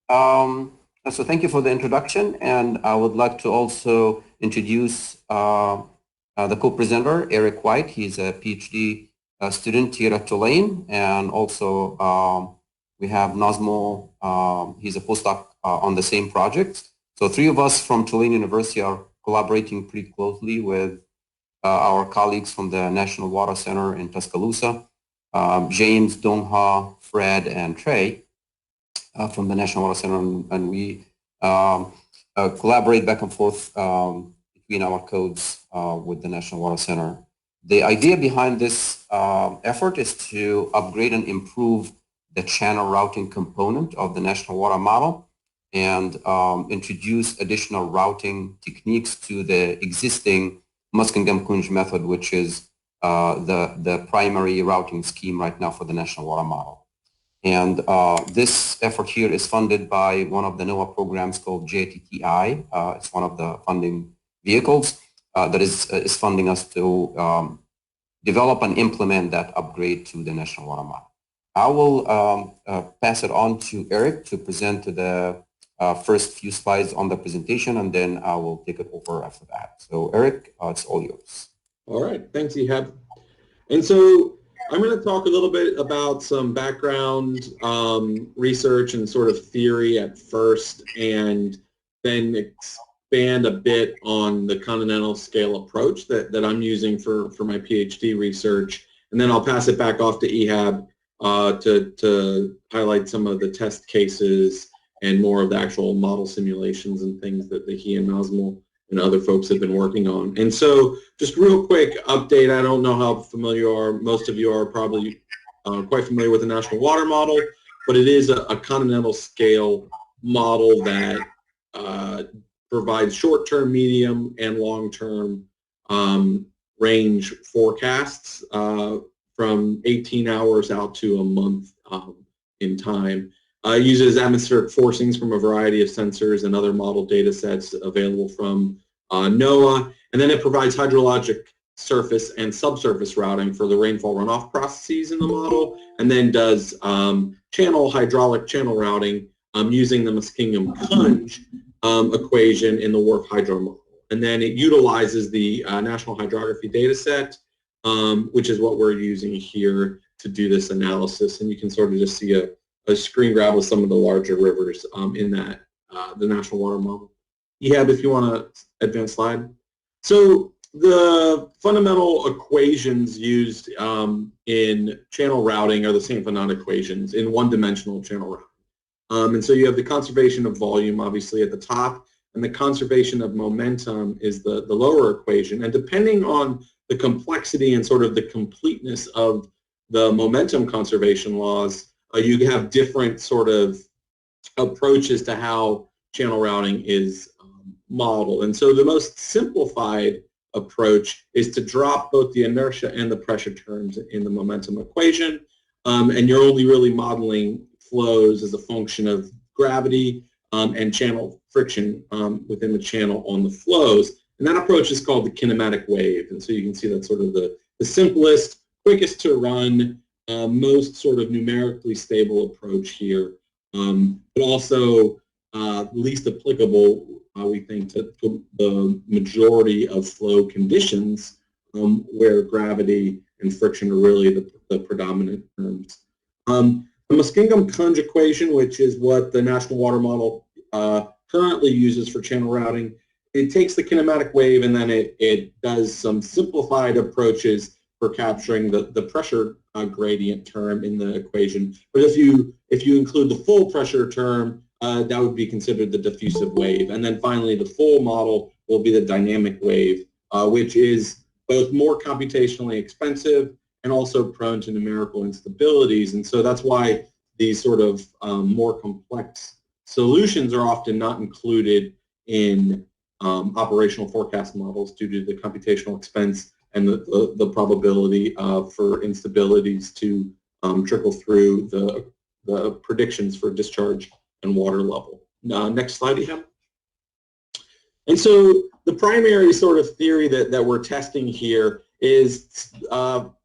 So thank you for the introduction, and I would like to also introduce the co-presenter, Eric White. He's a PhD student here at Tulane, and also we have Nazmo. He's a postdoc on the same project. So three of us from Tulane University are collaborating pretty closely with our colleagues from the National Water Center in Tuscaloosa, James, Dongha, Fred, and Trey from the National Water Center, and we collaborate back and forth between our codes with the National Water Center. The idea behind this effort is to upgrade and improve the channel routing component of the National Water Model and introduce additional routing techniques to the existing Muskingum-Kunj method, which is the primary routing scheme right now for the National Water Model. And this effort here is funded by one of the NOAA programs called JTTI. It's one of the funding vehicles that is funding us to develop and implement that upgrade to the National Water Model. I will pass it on to Eric to present the first few slides on the presentation, and then I will take it over after that. So Eric, it's all yours. All right, thanks, Ehab. And so I'm going to talk a little bit about some background research and sort of theory at first, and then expand a bit on the continental scale approach that I'm using for my PhD research. And then I'll pass it back off to Ehab to highlight some of the test cases and more of the actual model simulations and things that he and Nazmo and other folks have been working on. And so just real quick update, I don't know how familiar you are, most of you are probably quite familiar with the National Water Model, but it is a continental scale model that provides short-term, medium, and long-term range forecasts from 18 hours out to a month in time. Uses atmospheric forcings from a variety of sensors and other model data sets available from NOAA, and then it provides hydrologic surface and subsurface routing for the rainfall runoff processes in the model, and then does hydraulic channel routing using the Muskingum-Kunj equation in the WRF hydro model. And then it utilizes the National Hydrography data set, which is what we're using here to do this analysis. And you can sort of just see a screen grab of some of the larger rivers in that, the National Water Model. Ehab, if you want to advance slide. So the fundamental equations used in channel routing are the same phenomenon equations in one-dimensional channel routing. And so you have the conservation of volume, obviously, at the top, and the conservation of momentum is the lower equation. And depending on the complexity and sort of the completeness of the momentum conservation laws, you have different sort of approaches to how channel routing is modeled. And so the most simplified approach is to drop both the inertia and the pressure terms in the momentum equation, and you're only really modeling flows as a function of gravity and channel friction within the channel on the flows. And that approach is called the kinematic wave. And so you can see that's sort of the simplest, quickest to run, most sort of numerically stable approach here, but also least applicable, we think, to the majority of flow conditions where gravity and friction are really the predominant terms. The Muskingum-Kunj equation, which is what the National Water Model currently uses for channel routing, it takes the kinematic wave and then it does some simplified approaches for capturing the pressure gradient term in the equation. But if you include the full pressure term, that would be considered the diffusive wave. And then finally, the full model will be the dynamic wave, which is both more computationally expensive and also prone to numerical instabilities. And so that's why these sort of more complex solutions are often not included in operational forecast models due to the computational expense and the probability for instabilities to trickle through the predictions for discharge and water level. Next slide, Ehab. And so the primary sort of theory that we're testing here is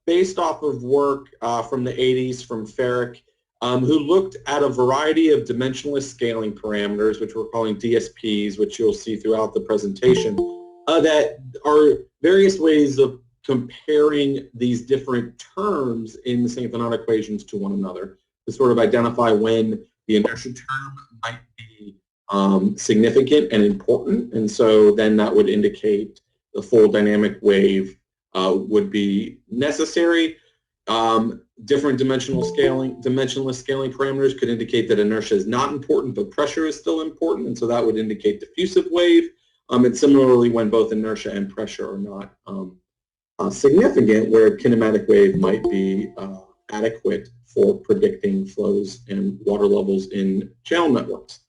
based off of work from the 80s from Ferrick who looked at a variety of dimensionless scaling parameters, which we're calling DSPs, which you'll see throughout the presentation, that are various ways of comparing these different terms in the St. Bernard equations to one another to sort of identify when the inertia term might be significant and important, and so then that would indicate the full dynamic wave would be necessary. Different dimensionless scaling parameters could indicate that inertia is not important, but pressure is still important, and so that would indicate diffusive wave. And similarly, when both inertia and pressure are not significant, where kinematic wave might be adequate for predicting flows and water levels in channel networks.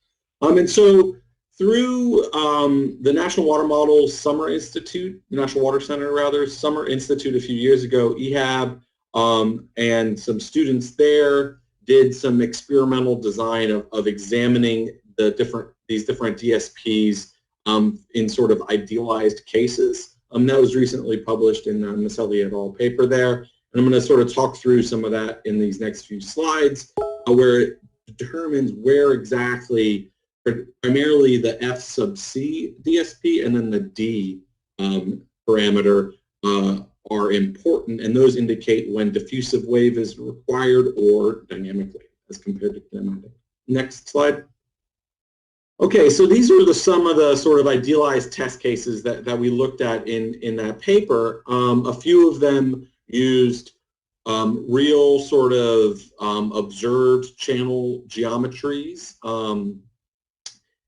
And so through the National Water Model Summer Institute, National Water Center rather, Summer Institute a few years ago, Ehab and some students there did some experimental design of examining these different DSPs in sort of idealized cases. That was recently published in the Meselhe et al. Paper there. And I'm going to sort of talk through some of that in these next few slides, where it determines where exactly, primarily the F sub C DSP and then the D parameter are important, and those indicate when diffusive wave is required or dynamic wave as compared to kinematic. Next slide. Okay, so these are some of the sort of idealized test cases that we looked at in that paper. A few of them used real sort of observed channel geometries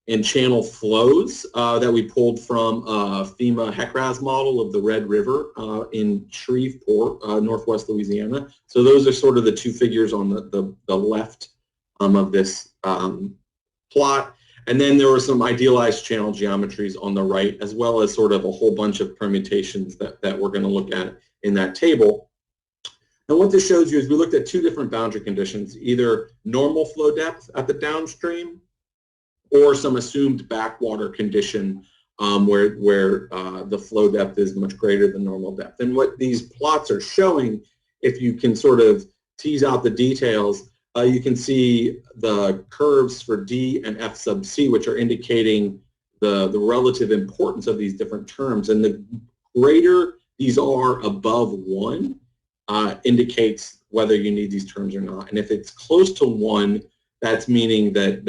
and channel flows that we pulled from FEMA HECRAS model of the Red River in Shreveport, Northwest Louisiana. So those are sort of the two figures on the left of this plot. And then there were some idealized channel geometries on the right, as well as sort of a whole bunch of permutations that we're going to look at in that table. And what this shows you is we looked at two different boundary conditions, either normal flow depth at the downstream or some assumed backwater condition where the flow depth is much greater than normal depth. And what these plots are showing, if you can sort of tease out the details, you can see the curves for D and F sub C, which are indicating the relative importance of these different terms. And the greater these are above 1 indicates whether you need these terms or not. And if it's close to 1, that's meaning that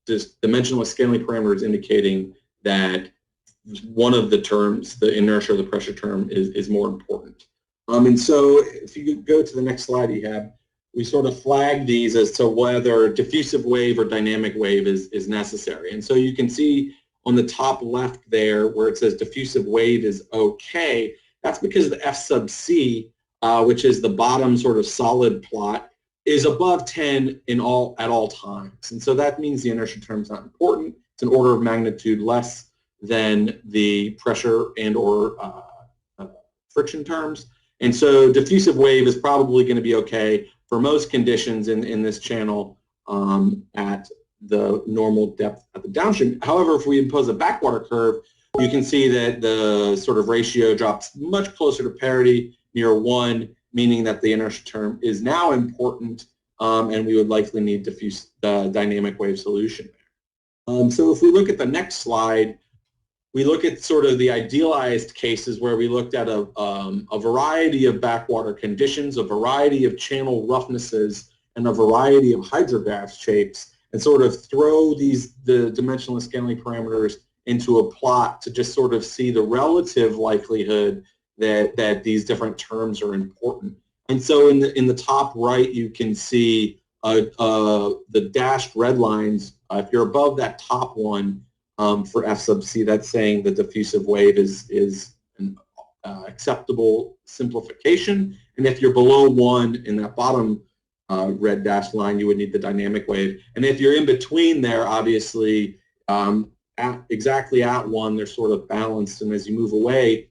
this dimensionless scaling parameter is indicating that one of the terms, the inertia or the pressure term, is more important. And so if you could go to the next slide, Ehab, we sort of flag these as to whether diffusive wave or dynamic wave is necessary. And so you can see on the top left there where it says diffusive wave is okay. That's because the F sub C, which is the bottom sort of solid plot, is above 10 at all times. And so that means the inertia term is not important. It's an order of magnitude less than the pressure and or friction terms. And so diffusive wave is probably going to be okay for most conditions in this channel at the normal depth at the downstream. However, if we impose a backwater curve, you can see that the sort of ratio drops much closer to parity, near 1, meaning that the inertia term is now important, and we would likely need diffuse dynamic wave solution there. So if we look at the next slide, we look at sort of the idealized cases where we looked at a variety of backwater conditions, a variety of channel roughnesses, and a variety of hydrograph shapes, and sort of throw the dimensionless scaling parameters into a plot to just sort of see the relative likelihood that these different terms are important. And so in the top right, you can see the dashed red lines. If you're above that top one for F sub C, that's saying the diffusive wave is an acceptable simplification. And if you're below 1 in that bottom red dashed line, you would need the dynamic wave. And if you're in between there, obviously, exactly at 1, they're sort of balanced. And as you move away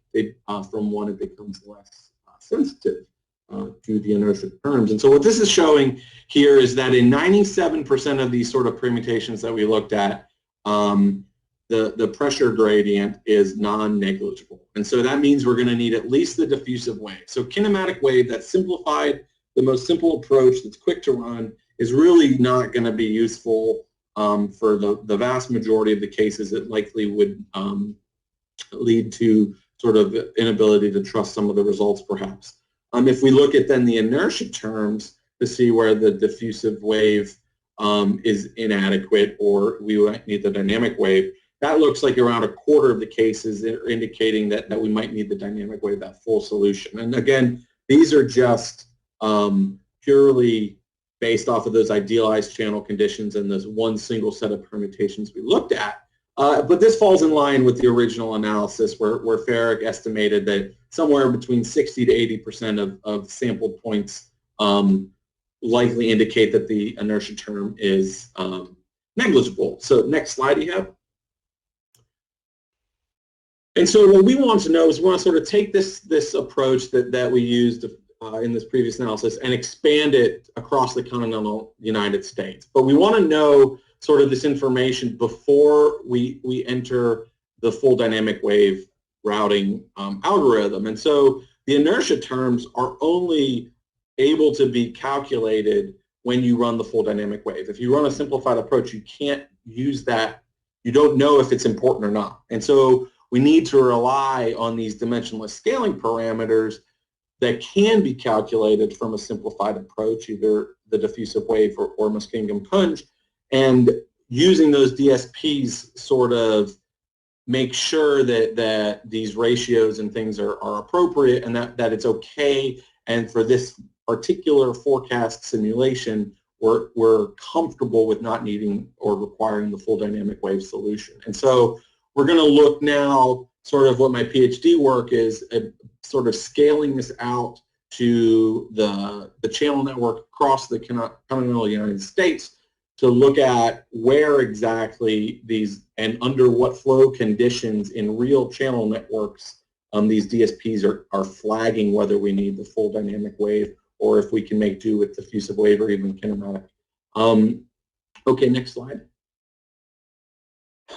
from 1, it becomes less sensitive to the inertia terms. And so what this is showing here is that in 97% of these sort of permutations that we looked at, the pressure gradient is non-negligible. And so that means we're going to need at least the diffusive wave. So kinematic wave, that's simplified the most simple approach that's quick to run is really not going to be useful for the vast majority of the cases. It likely would lead to sort of inability to trust some of the results, perhaps. If we look at then the inertia terms to see where the diffusive wave is inadequate or we need the dynamic wave, that looks like around a quarter of the cases are indicating that we might need the dynamic wave, that full solution. And again, these are just purely based off of those idealized channel conditions and those one single set of permutations we looked at. But this falls in line with the original analysis where Farrick estimated that somewhere between 60 to 80% of sampled points likely indicate that the inertia term is negligible. So next slide, Ehab. And so what we want to know is we want to sort of take this approach that we used in this previous analysis and expand it across the continental United States. But we want to know sort of this information before we enter the full dynamic wave routing algorithm. And so the inertia terms are only able to be calculated when you run the full dynamic wave. If you run a simplified approach, you can't use that. You don't know if it's important or not. And so we need to rely on these dimensionless scaling parameters that can be calculated from a simplified approach, either the diffusive wave or Muskingum-Punch, and using those DSPs sort of make sure that these ratios and things are appropriate and that it's okay. And for this particular forecast simulation, we're comfortable with not needing or requiring the full dynamic wave solution. And so we're going to look now, sort of what my PhD work is, sort of scaling this out to the channel network across the continental United States to look at where exactly these and under what flow conditions in real channel networks these DSPs are flagging whether we need the full dynamic wave or if we can make do with diffusive wave or even kinematic. Okay, next slide.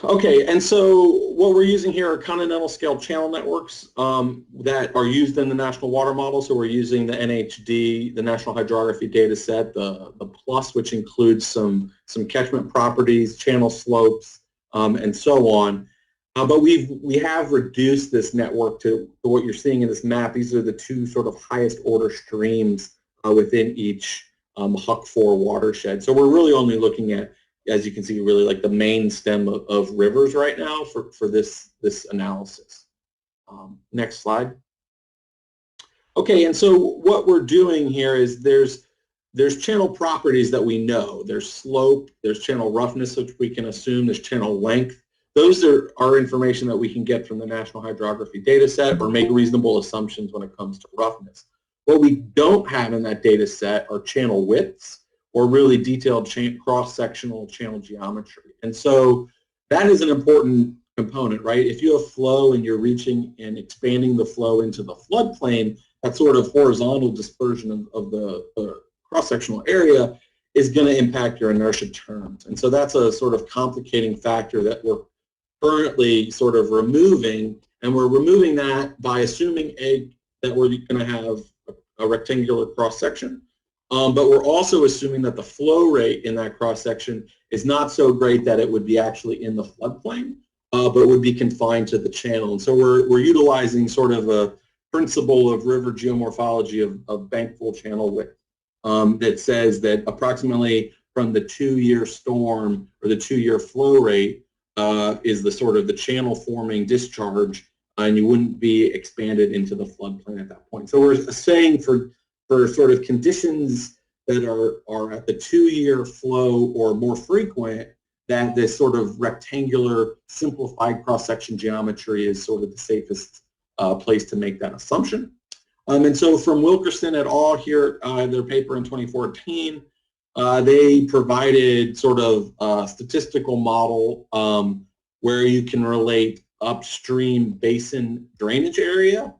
Okay, and so what we're using here are continental scale channel networks that are used in the National Water Model. So we're using the NHD, the National Hydrography Data Set, the PLUS, which includes some catchment properties, channel slopes, and so on. But we have reduced this network to what you're seeing in this map. These are the two sort of highest order streams within each HUC4 watershed. So we're really only looking at, as you can see, really like the main stem of rivers right now for this analysis. Next slide. Okay, and so what we're doing here is there's channel properties that we know. There's slope, there's channel roughness, which we can assume, there's channel length. Those are information that we can get from the National Hydrography data set or make reasonable assumptions when it comes to roughness. What we don't have in that data set are channel widths or really detailed cross-sectional channel geometry. And so that is an important component, right? If you have flow and you're reaching and expanding the flow into the floodplain, that sort of horizontal dispersion of the cross-sectional area is going to impact your inertia terms. And so that's a sort of complicating factor that we're currently sort of removing, and we're removing that by assuming that we're going to have a rectangular cross-section. But we're also assuming that the flow rate in that cross-section is not so great that it would be actually in the floodplain, but would be confined to the channel. And so we're utilizing sort of a principle of river geomorphology of Bankful channel width that says that approximately from the 2-year storm or the 2-year flow rate is the sort of the channel forming discharge, and you wouldn't be expanded into the floodplain at that point. So we're saying for sort of conditions that are at the 2-year flow or more frequent, that this sort of rectangular simplified cross-section geometry is sort of the safest place to make that assumption. And so from Wilkerson et al. Here, their paper in 2014, they provided sort of a statistical model where you can relate upstream basin drainage area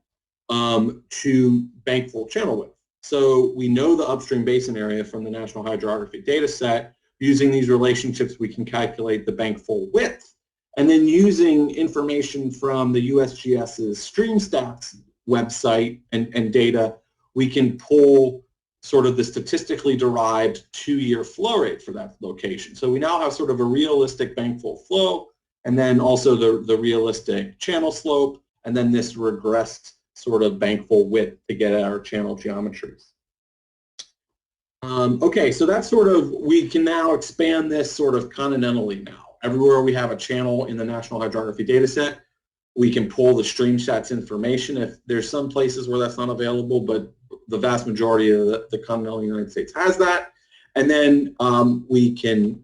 to Bankful channel width. So we know the upstream basin area from the National Hydrography data set. Using these relationships, we can calculate the Bankful width. And then using information from the USGS's StreamStats website and data, we can pull sort of the statistically derived 2-year flow rate for that location. So we now have sort of a realistic Bankful flow, and then also the realistic channel slope, and then this regressed sort of Bankful width to get at our channel geometries. Okay, so that's sort of, we can now expand this sort of continentally now. Everywhere we have a channel in the National Hydrography dataset, we can pull the stream stats information. If there's some places where that's not available, but the vast majority of the continental United States has that. And then we can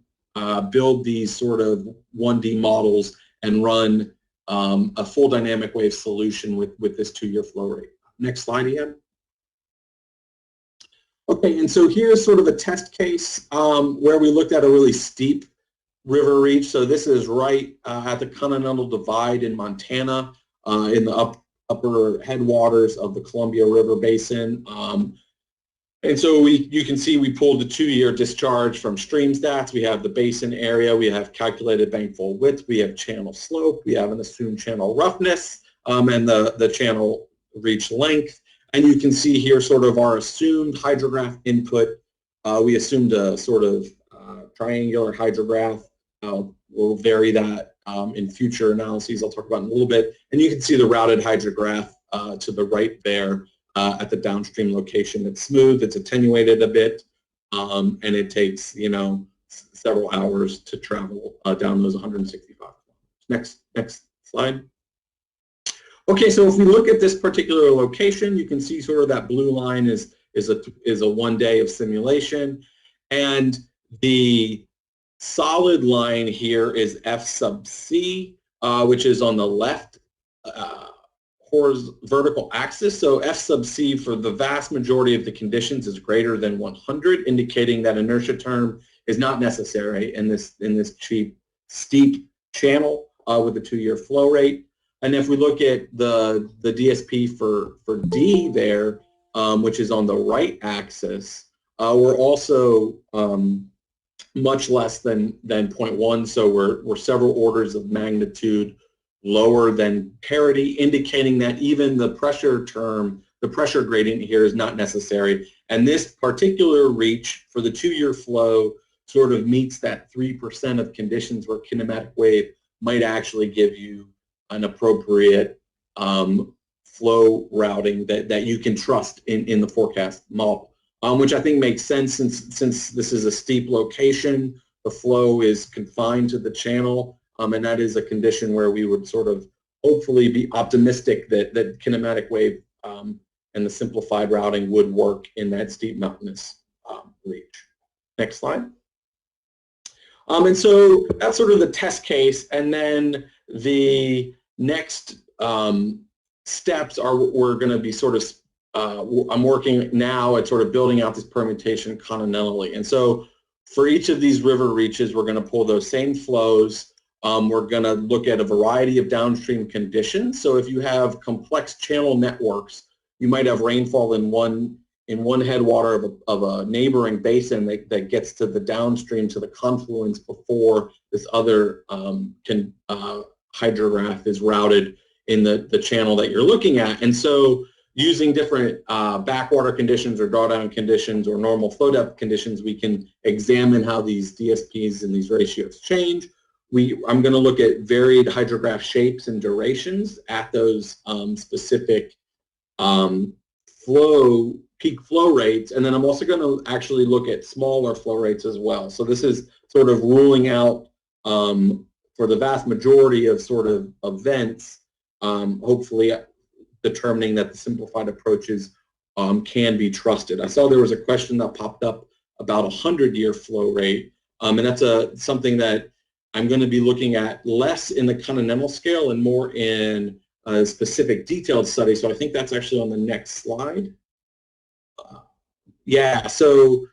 build these sort of 1D models and run a full dynamic wave solution with this 2-year flow rate. Next slide, Ian. Okay, and so here's sort of a test case where we looked at a really steep river reach. So this is right at the Continental Divide in Montana in the upper headwaters of the Columbia River Basin. And so you can see we pulled the 2-year discharge from stream stats. We have the basin area, we have calculated Bankful width, we have channel slope, we have an assumed channel roughness, and the channel reach length. And you can see here sort of our assumed hydrograph input. We assumed a sort of triangular hydrograph. We'll vary that in future analyses I'll talk about in a little bit. And you can see the routed hydrograph to the right there at the downstream location. It's smooth, it's attenuated a bit, and it takes, you know, several hours to travel down those 165 kilometers. Next slide. Okay, so if we look at this particular location, you can see sort of that blue line is a 1 day of simulation, and the solid line here is F sub C, which is on the left vertical axis. So F sub C for the vast majority of the conditions is greater than 100, indicating that inertia term is not necessary in this steep channel with a 2-year flow rate. And if we look at the DSP for D there, which is on the right axis, we're also much less than 0.1, so we're several orders of magnitude lower than parity, indicating that even the pressure term, the pressure gradient here is not necessary. And this particular reach for the 2-year flow sort of meets that 3% of conditions where kinematic wave might actually give you an appropriate flow routing that you can trust in the forecast model, which I think makes sense since this is a steep location. The flow is confined to the channel, and that is a condition where we would sort of hopefully be optimistic that kinematic wave and the simplified routing would work in that steep mountainous reach. Next slide. And so that's sort of the test case, and then the next steps are we're going to be sort of I'm working now at sort of building out this permutation continentally. And so for each of these river reaches, we're going to pull those same flows. We're going to look at a variety of downstream conditions. So if you have complex channel networks, you might have rainfall in one headwater of a neighboring basin that gets to the downstream to the confluence before this other hydrograph is routed in the channel that you're looking at. And so using different backwater conditions or drawdown conditions or normal flow depth conditions, we can examine how these DSPs and these ratios change. I'm going to look at varied hydrograph shapes and durations at those specific peak flow rates, and then I'm also going to actually look at smaller flow rates as well. So this is sort of ruling out for the vast majority of sort of events, hopefully determining that the simplified approaches can be trusted. I saw there was a question that popped up about 100-year flow rate, and that's something that I'm going to be looking at less in the continental scale and more in a specific detailed study. So I think that's actually on the next slide. Yeah, so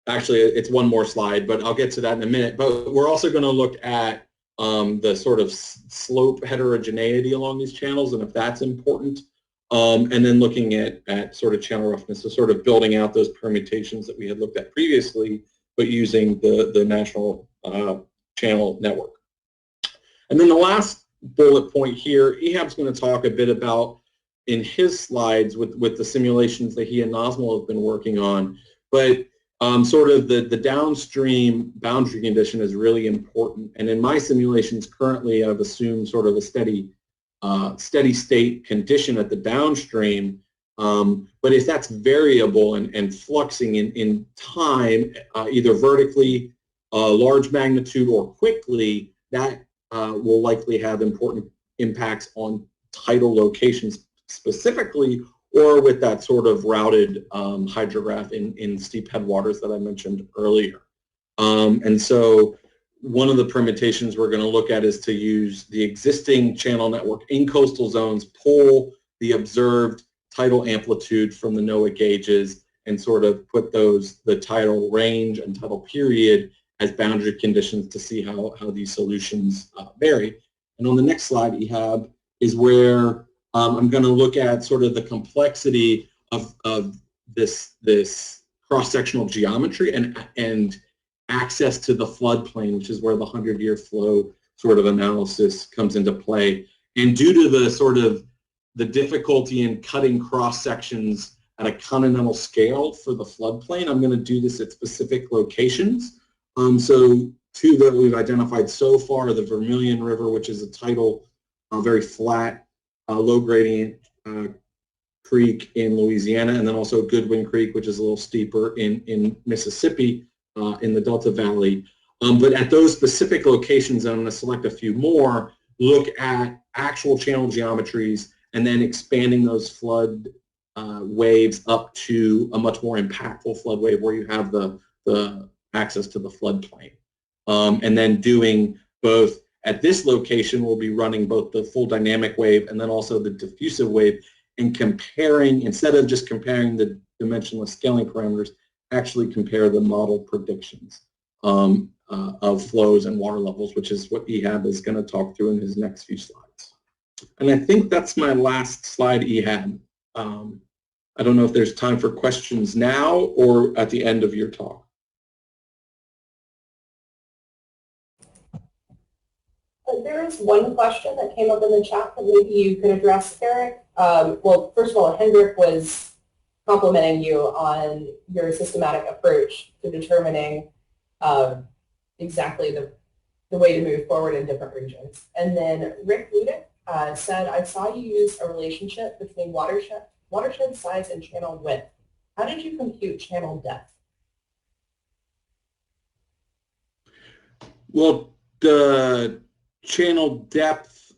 actually it's one more slide, but I'll get to that in a minute. But we're also going to look at the sort of slope heterogeneity along these channels and if that's important, and then looking at sort of channel roughness, so sort of building out those permutations that we had looked at previously, but using the national channel network. And then the last bullet point here, Ehab's going to talk a bit about in his slides with the simulations that he and Nosmal have been working on. But sort of the downstream boundary condition is really important. And in my simulations currently, I've assumed sort of a steady state condition at the downstream. But if that's variable and fluxing in time, either vertically, large magnitude, or quickly, that will likely have important impacts on tidal locations specifically, or with that sort of routed hydrograph in steep headwaters that I mentioned earlier. And so one of the permutations we're going to look at is to use the existing channel network in coastal zones, pull the observed tidal amplitude from the NOAA gauges, and sort of put the tidal range and tidal period as boundary conditions to see how these solutions vary. And on the next slide, Ehab, is where I'm going to look at sort of the complexity of this cross-sectional geometry and access to the floodplain, which is where the 100-year flow sort of analysis comes into play. And due to the sort of the difficulty in cutting cross-sections at a continental scale for the floodplain, I'm going to do this at specific locations. So two that we've identified so far, the Vermillion River, which is a tidal, very flat, low gradient creek in Louisiana, and then also Goodwin Creek, which is a little steeper in Mississippi in the Delta Valley. But at those specific locations, and I'm going to select a few more, look at actual channel geometries and then expanding those flood waves up to a much more impactful flood wave where you have the access to the floodplain. And then doing both at this location, we'll be running both the full dynamic wave and then also the diffusive wave, and comparing, instead of just comparing the dimensionless scaling parameters, actually compare the model predictions of flows and water levels, which is what Ehab is going to talk through in his next few slides. And I think that's my last slide, Ehab. I don't know if there's time for questions now or at the end of your talk. There is one question that came up in the chat that maybe you could address, Eric. Well, first of all, Hendrik was complimenting you on your systematic approach to determining exactly the way to move forward in different regions. And then Rick Ludick said, I saw you use a relationship between watershed size and channel width. How did you compute channel depth? Well, the channel depth,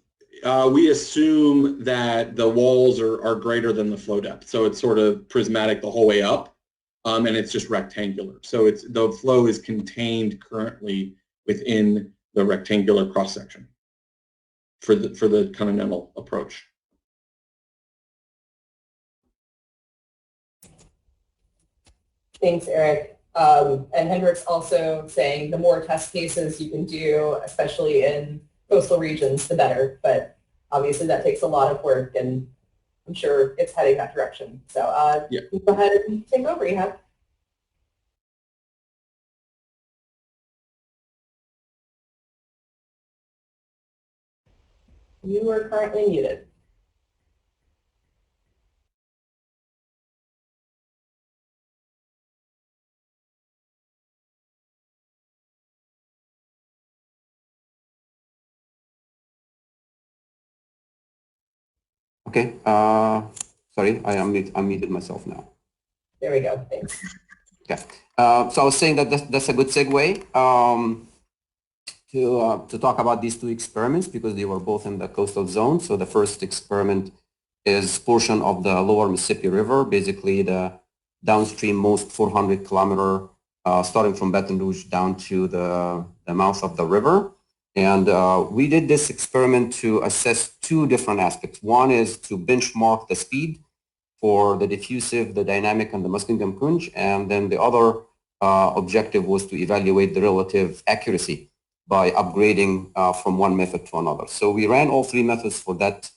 we assume that the walls are greater than the flow depth. So it's sort of prismatic the whole way up, and it's just rectangular. So the flow is contained currently within the rectangular cross-section for the continental approach. Thanks, Eric. And Hendrik's also saying the more test cases you can do, especially in coastal regions, the better. But obviously that takes a lot of work, and I'm sure it's heading that direction. So yeah. Go ahead and take over, Ehab. You are currently muted. Okay, sorry, I unmuted myself now. There we go, thanks. Okay, so I was saying that that's a good segue to talk about these two experiments because they were both in the coastal zone. So the first experiment is portion of the lower Mississippi River, basically the downstream most 400 kilometer, starting from Baton Rouge down to the mouth of the river. And we did this experiment to assess two different aspects. One is to benchmark the speed for the diffusive, the dynamic, and the Muskingum Kunj. And then the other objective was to evaluate the relative accuracy by upgrading from one method to another. So we ran all three methods for that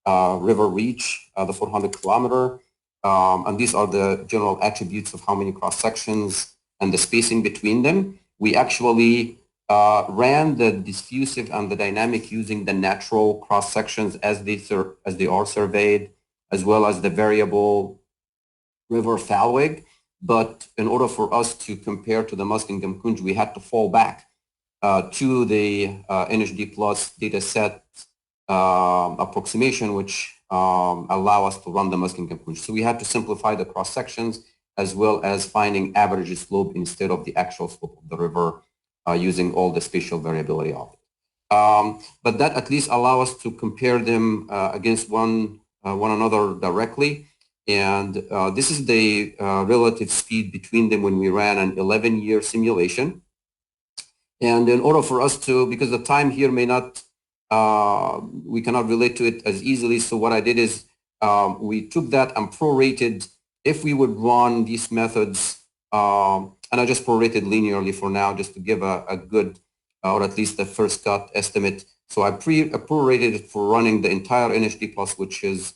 river reach, the 400 kilometer. And these are the general attributes of how many cross sections and the spacing between them. We actually ran the diffusive and the dynamic using the natural cross sections as they are surveyed as well as the variable river Falweg. But in order for us to compare to the Muskingum-Kunj, we had to fall back to the NHD plus data set approximation, which allow us to run the Muskingum-Kunj. So we had to simplify the cross sections as well as finding average slope instead of the actual slope of the river using all the spatial variability of it. But that at least allow us to compare them against one another directly. And this is the relative speed between them when we ran an 11-year simulation. And in order for us to, because the time here may not, we cannot relate to it as easily. So what I did is we took that and prorated if we would run these methods, and I just prorated linearly for now just to give a good, or at least the first cut estimate. So I prorated it for running the entire NHD plus, which is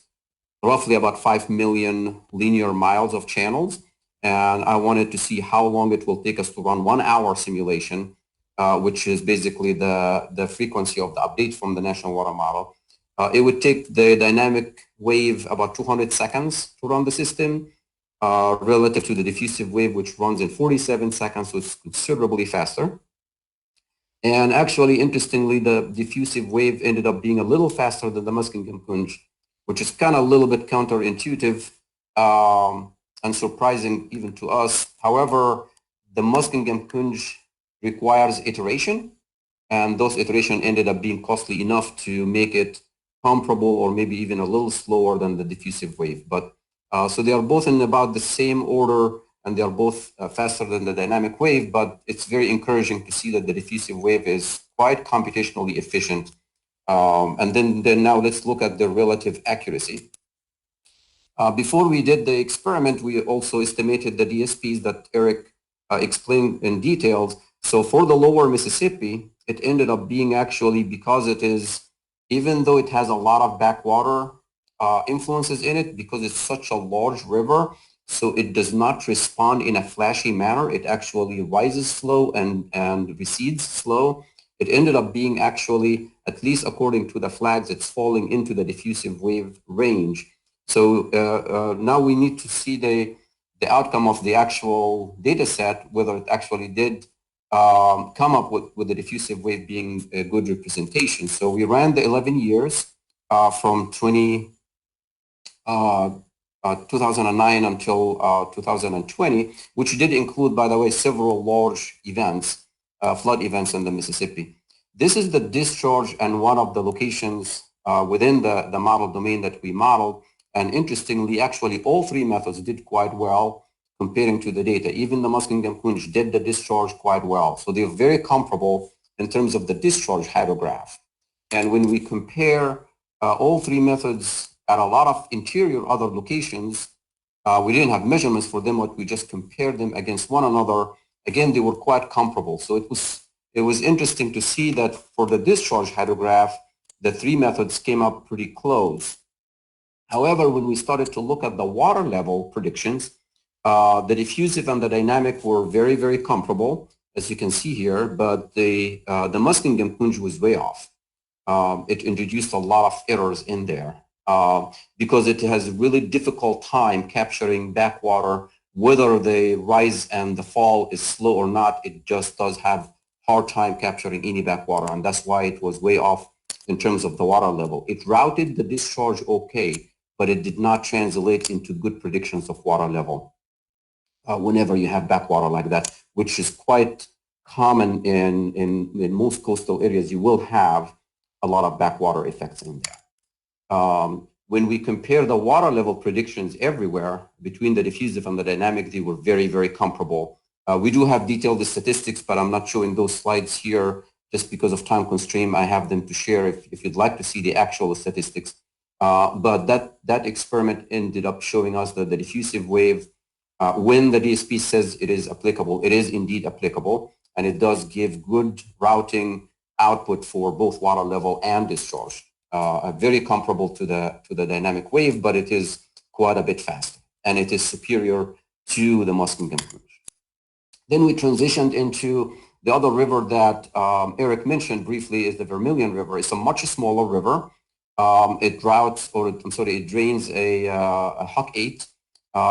roughly about 5 million linear miles of channels. And I wanted to see how long it will take us to run 1 hour simulation, which is basically the frequency of the update from the National Water Model. It would take the dynamic wave about 200 seconds to run the system, relative to the diffusive wave, which runs in 47 seconds, so it's considerably faster. And actually, interestingly, the diffusive wave ended up being a little faster than the Muskingum-Kunj, which is kind of a little bit counterintuitive and surprising even to us. However, the Muskingum-Kunj requires iteration, and those iterations ended up being costly enough to make it comparable or maybe even a little slower than the diffusive wave. But so they are both in about the same order, and they are both faster than the dynamic wave, but it's very encouraging to see that the diffusive wave is quite computationally efficient. And then now let's look at the relative accuracy. Before we did the experiment, we also estimated the DSPs that Eric explained in details. So for the lower Mississippi, it ended up being actually, because it is, even though it has a lot of backwater influences in it, because it's such a large river, so it does not respond in a flashy manner. It actually rises slow and recedes slow. It ended up being actually, at least according to the flags, it's falling into the diffusive wave range. So now we need to see the outcome of the actual data set, whether it actually did come up with the diffusive wave being a good representation. So we ran the 11 years from 2009 until 2020, which did include, by the way, several large events, flood events in the Mississippi. This is the discharge and one of the locations within the model domain that we modeled. And interestingly, actually, all three methods did quite well comparing to the data. Even the Muskingum-Kunj did the discharge quite well. So they're very comparable in terms of the discharge hydrograph. And when we compare all three methods at a lot of interior other locations, we didn't have measurements for them, but we just compared them against one another. Again, they were quite comparable. So it was interesting to see that for the discharge hydrograph, the three methods came up pretty close. However, when we started to look at the water level predictions, the diffusive and the dynamic were very, very comparable, as you can see here, but the Muskingum-Kunj was way off. It introduced a lot of errors in there because it has a really difficult time capturing backwater, whether the rise and the fall is slow or not. It just does have hard time capturing any backwater, and that's why it was way off in terms of the water level. It routed the discharge okay, but it did not translate into good predictions of water level whenever you have backwater like that, which is quite common in most coastal areas. You will have a lot of backwater effects in there. When we compare the water level predictions everywhere between the diffusive and the dynamic, they were very, very comparable. We do have detailed statistics, but I'm not showing those slides here just because of time constraint. I have them to share if you'd like to see the actual statistics. But that experiment ended up showing us that the diffusive wave, when the DSP says it is applicable, it is indeed applicable, and it does give good routing output for both water level and discharge. Very comparable to the dynamic wave, but it is quite a bit faster, and it is superior to the Muskingum-Kunj. Then we transitioned into the other river that Eric mentioned briefly, is the Vermillion River. It's a much smaller river. it routes, or I'm sorry, it drains a Huck 8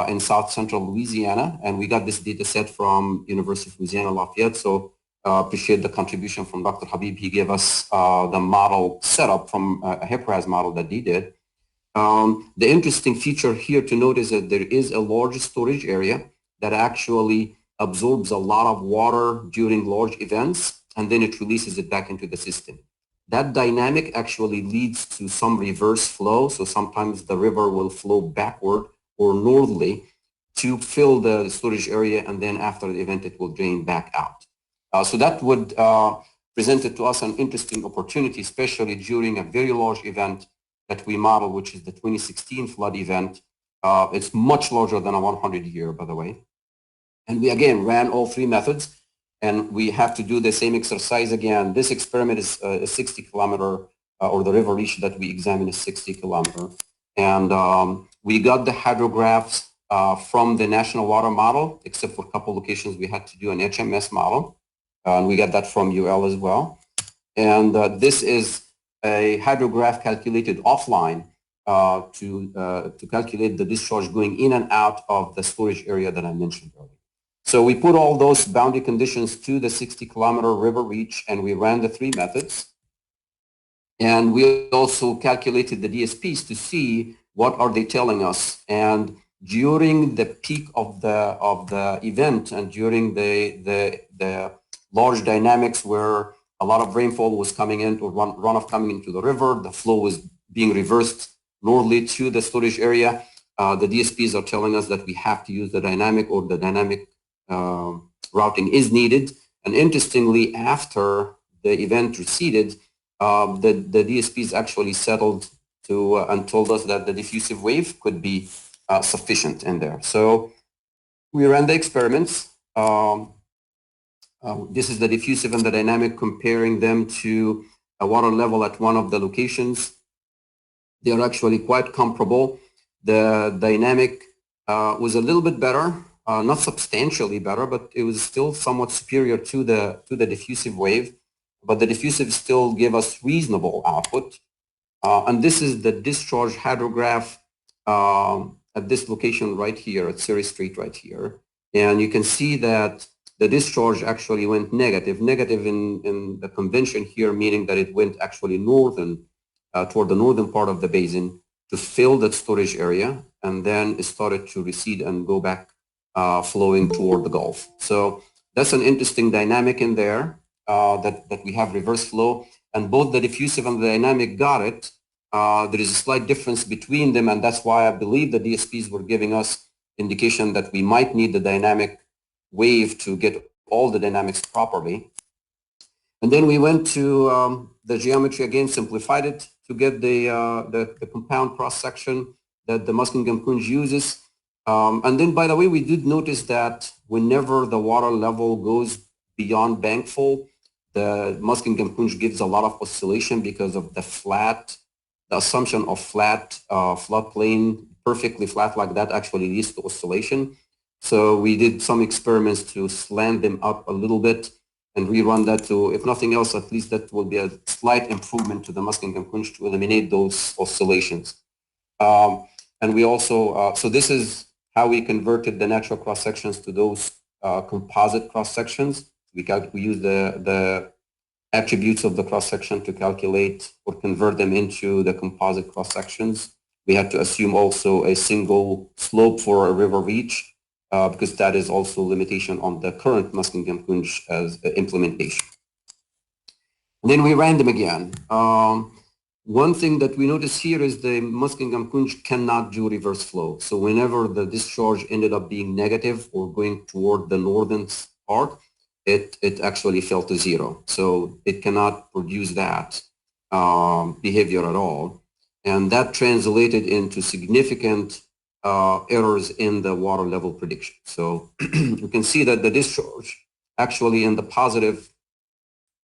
in south central Louisiana, and we got this data set from University of Louisiana Lafayette. So appreciate the contribution from Dr. Habib. He gave us the model setup from a HIPRAS model that he did. The interesting feature here to note is that there is a large storage area that actually absorbs a lot of water during large events, and then it releases it back into the system. That dynamic actually leads to some reverse flow. So sometimes the river will flow backward or northerly to fill the storage area, and then after the event, it will drain back out. So that would present it to us an interesting opportunity, especially during a very large event that we model, which is the 2016 flood event. It's much larger than a 100-year, by the way. And we, again, ran all three methods, and we have to do the same exercise again. This experiment is a 60 kilometer, or the river reach that we examine is 60 kilometer. And we got the hydrographs from the National Water Model, except for a couple locations we had to do an HMS model. And we got that from UL as well. And this is a hydrograph calculated offline to calculate the discharge going in and out of the storage area that I mentioned earlier. So we put all those boundary conditions to the 60-kilometer river reach, and we ran the three methods. And we also calculated the DSPs to see what are they telling us. And during the peak of the event, and during the large dynamics where a lot of rainfall was coming in, or runoff coming into the river, the flow was being reversed northerly to the storage area, the DSPs are telling us that we have to use the dynamic, or the dynamic routing is needed. And interestingly, after the event receded, the DSPs actually settled to and told us that the diffusive wave could be sufficient in there. So we ran the experiments. This is the diffusive and the dynamic, comparing them to a water level at one of the locations. They are actually quite comparable. The dynamic was a little bit better, not substantially better, but it was still somewhat superior to the diffusive wave. But the diffusive still gave us reasonable output. And this is the discharge hydrograph at this location right here, at Surrey Street right here. And you can see that the discharge actually went negative. Negative in the convention here, meaning that it went actually northern, toward the northern part of the basin to fill that storage area, and then it started to recede and go back flowing toward the Gulf. So that's an interesting dynamic in there, that we have reverse flow, and both the diffusive and the dynamic got it. There is a slight difference between them, and that's why I believe the DSPs were giving us indication that we might need the dynamic wave to get all the dynamics properly. And then we went to the geometry again, simplified it to get the compound cross-section that the Muskingum-Kunj uses. And then, by the way, we did notice that whenever the water level goes beyond Bankful, the Muskingum-Kunj gives a lot of oscillation because of the assumption of flat floodplain, perfectly flat like that actually leads to oscillation. So we did some experiments to slant them up a little bit and rerun that to, if nothing else, at least that will be a slight improvement to the Muskingum-Kunj to eliminate those oscillations. And we also, so this is how we converted the natural cross-sections to those composite cross-sections. We use the attributes of the cross-section to calculate or convert them into the composite cross-sections. We had to assume also a single slope for a river reach, because that is also a limitation on the current Muskingum-Kunj as implementation. And then we ran them again. One thing that we notice here is the Muskingum-Kunj cannot do reverse flow. So whenever the discharge ended up being negative or going toward the northern part, it actually fell to zero. So it cannot produce that behavior at all. And that translated into significant errors in the water level prediction. So you can see that the discharge actually in the positive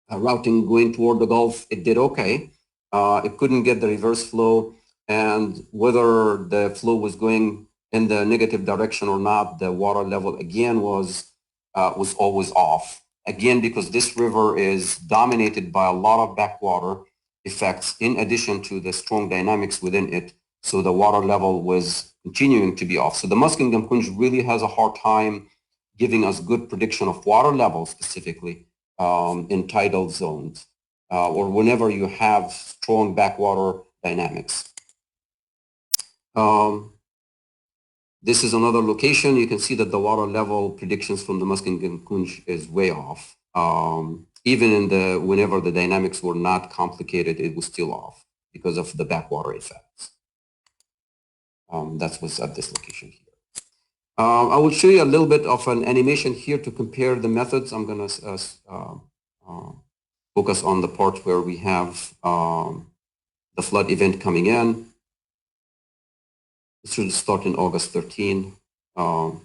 routing going toward the Gulf, it did okay. It couldn't get the reverse flow, and whether the flow was going in the negative direction or not, the water level again was always off. Again, because this river is dominated by a lot of backwater, effects in addition to the strong dynamics within it. So the water level was continuing to be off. So the Muskingum-Kunj really has a hard time giving us good prediction of water level specifically in tidal zones or whenever you have strong backwater dynamics. This is another location. You can see that the water level predictions from the Muskingum-Kunj is way off. Even in the whenever the dynamics were not complicated, it was still off because of the backwater effects. That was at this location here. I will show you a little bit of an animation here to compare the methods. I'm going to focus on the part where we have the flood event coming in. This should start in August 13. So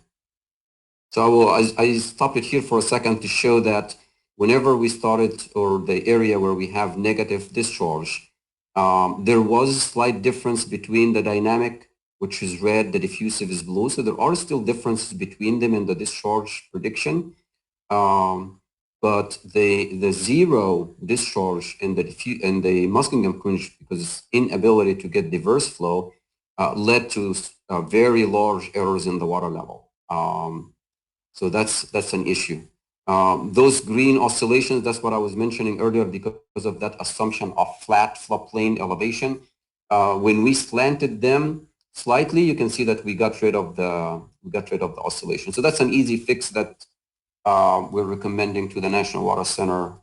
I stopped it here for a second to show that whenever we started, or the area where we have negative discharge, there was a slight difference between the dynamic, which is red, the diffusive is blue. So there are still differences between them in the discharge prediction. But the zero discharge in the Muskingum-Kunj, because its inability to get diverse flow, led to very large errors in the water level. So that's an issue. Those green oscillations, that's what I was mentioning earlier because of that assumption of flat floodplain elevation. When we slanted them slightly, you can see that we got rid of the oscillation. So that's an easy fix that we're recommending to the National Water Center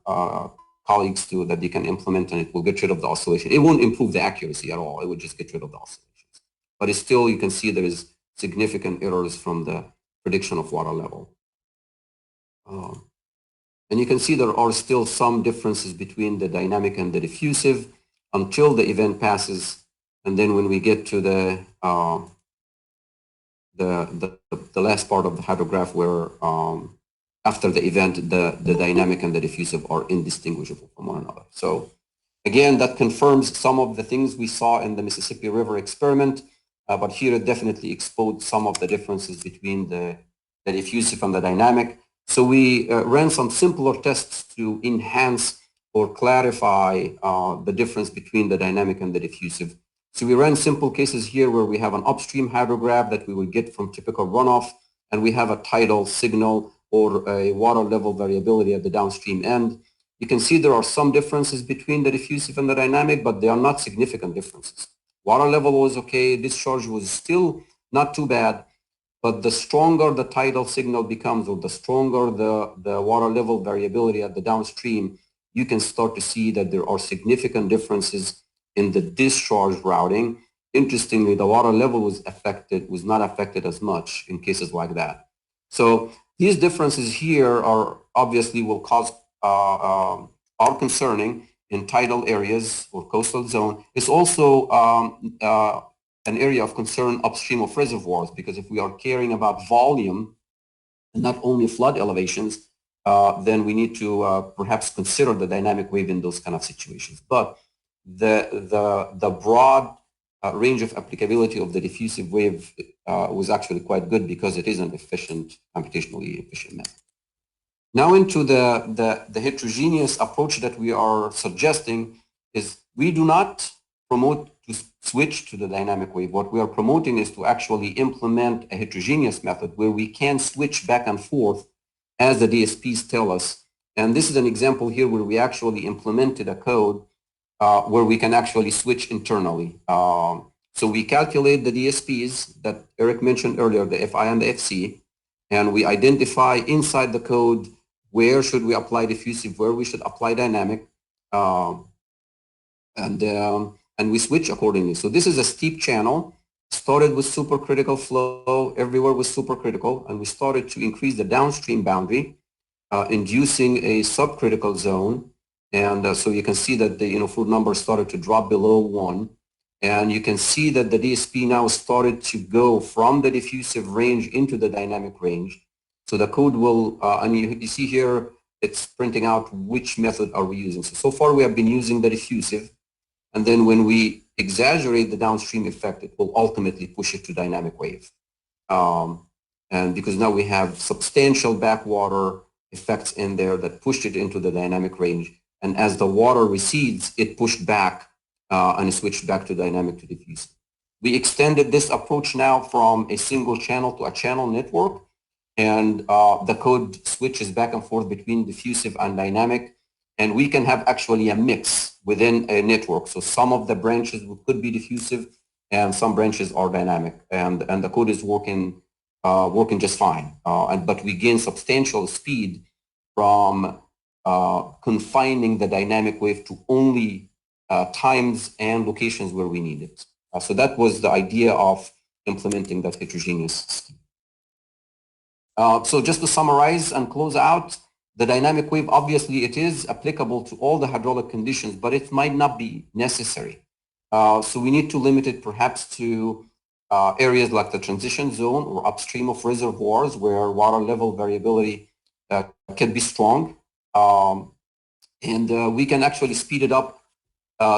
colleagues too, that they can implement, and it will get rid of the oscillation. It won't improve the accuracy at all. It would just get rid of the oscillations. But it's still, you can see there is significant errors from the prediction of water level. And you can see there are still some differences between the dynamic and the diffusive until the event passes. And then when we get to the last part of the hydrograph where after the event, the dynamic and the diffusive are indistinguishable from one another. So again, that confirms some of the things we saw in the Mississippi River experiment, but here it definitely exposed some of the differences between the diffusive and the dynamic. So we ran some simpler tests to enhance or clarify the difference between the dynamic and the diffusive. So we ran simple cases here where we have an upstream hydrograph that we will get from typical runoff, and we have a tidal signal or a water level variability at the downstream end. You can see there are some differences between the diffusive and the dynamic, but they are not significant differences. Water level was okay, discharge was still not too bad, but the stronger the tidal signal becomes, or the stronger the water level variability at the downstream, you can start to see that there are significant differences in the discharge routing. Interestingly, the water level was not affected as much in cases like that. So these differences here are obviously will cause are concerning in tidal areas or coastal zone. It's also an area of concern upstream of reservoirs, because if we are caring about volume and not only flood elevations, then we need to perhaps consider the dynamic wave in those kind of situations. But the broad range of applicability of the diffusive wave was actually quite good because it is an efficient, computationally efficient method. Now into the heterogeneous approach that we are suggesting is we do not promote to switch to the dynamic wave. What we are promoting is to actually implement a heterogeneous method where we can switch back and forth as the DSPs tell us. And this is an example here where we actually implemented a code where we can actually switch internally. So we calculate the DSPs that Eric mentioned earlier, the FI and the FC, and we identify inside the code where should we apply diffusive, where we should apply dynamic, and we switch accordingly. So this is a steep channel. Started with supercritical flow, everywhere was supercritical, and we started to increase the downstream boundary, inducing a subcritical zone. And so you can see that the fluid number started to drop below 1. And you can see that the DSP now started to go from the diffusive range into the dynamic range. So the code will, and you see here, it's printing out which method are we using. So far we have been using the diffusive. And then when we exaggerate the downstream effect, it will ultimately push it to dynamic wave. And because now we have substantial backwater effects in there that pushed it into the dynamic range. And as the water recedes, it pushed back and switched back to dynamic to diffusive. We extended this approach now from a single channel to a channel network, and the code switches back and forth between diffusive and dynamic, and we can have actually a mix within a network. So some of the branches could be diffusive, and some branches are dynamic, and the code is working just fine. But we gain substantial speed from confining the dynamic wave to only times and locations where we need it. So that was the idea of implementing that heterogeneous scheme. So just to summarize and close out, the dynamic wave, obviously it is applicable to all the hydraulic conditions, but it might not be necessary. So we need to limit it perhaps to areas like the transition zone or upstream of reservoirs where water level variability can be strong. And we can actually speed it up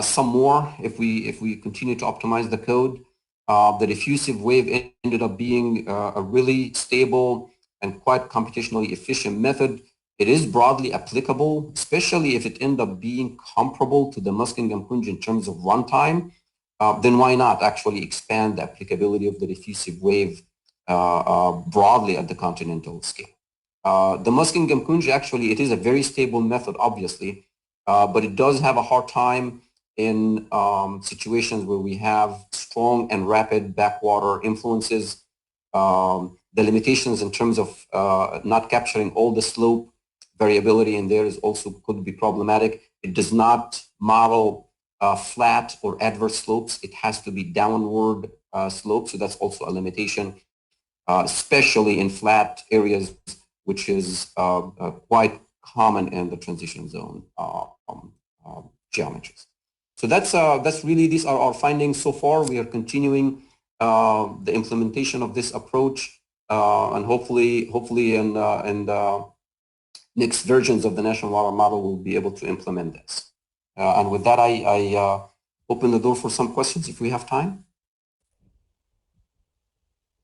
some more if we continue to optimize the code. The diffusive wave ended up being a really stable and quite computationally efficient method. It is broadly applicable, especially if it ends up being comparable to the Muskingum-Punj in terms of runtime. Then why not actually expand the applicability of the diffusive wave broadly at the continental scale? The Muskingum-Punj, actually, it is a very stable method, obviously, but it does have a hard time in situations where we have strong and rapid backwater influences. The limitations in terms of not capturing all the slope variability in there is also could be problematic. It does not model flat or adverse slopes. It has to be downward slope, so that's also a limitation, especially in flat areas, which is quite common in the transition zone geometries. So that's really, these are our findings so far. We are continuing the implementation of this approach, and hopefully in next versions of the National Water Model we'll be able to implement this. And with that, I open the door for some questions if we have time.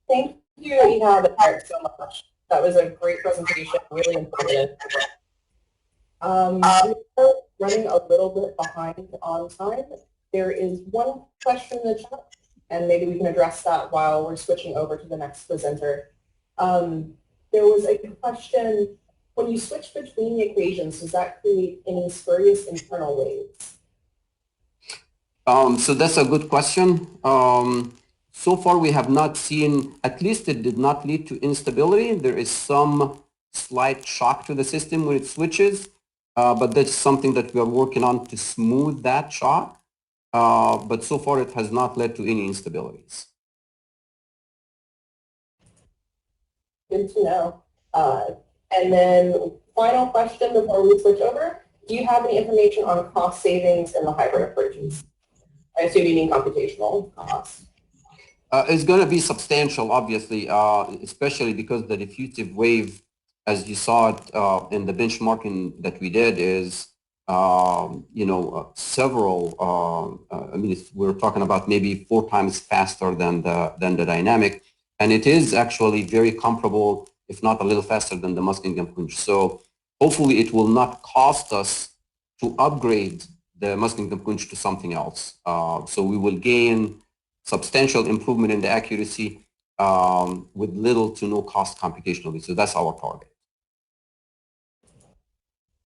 Thank you, Ehab and Eric, so much. That was a great presentation, really informative. We're running a little bit behind on time. There is one question in the chat, and maybe we can address that while we're switching over to the next presenter. There was a question, when you switch between the equations, does that create any spurious internal waves? So that's a good question. So far, we have not seen, at least it did not lead to instability. There is some slight shock to the system when it switches, but that's something that we are working on to smooth that shock. But so far, it has not led to any instabilities. Good to know. And then final question before we switch over. Do you have any information on cost savings in the hybrid approaches? I assume you mean computational costs. It's going to be substantial, obviously, especially because the diffusive wave, as you saw it in the benchmarking that we did, is several. I mean, we're talking about maybe 4 times faster than the dynamic, and it is actually very comparable, if not a little faster than the Muskingum-Punj. So hopefully, it will not cost us to upgrade the Muskingum-Punj to something else. So we will gain substantial improvement in the accuracy with little to no cost computationally. So that's our target.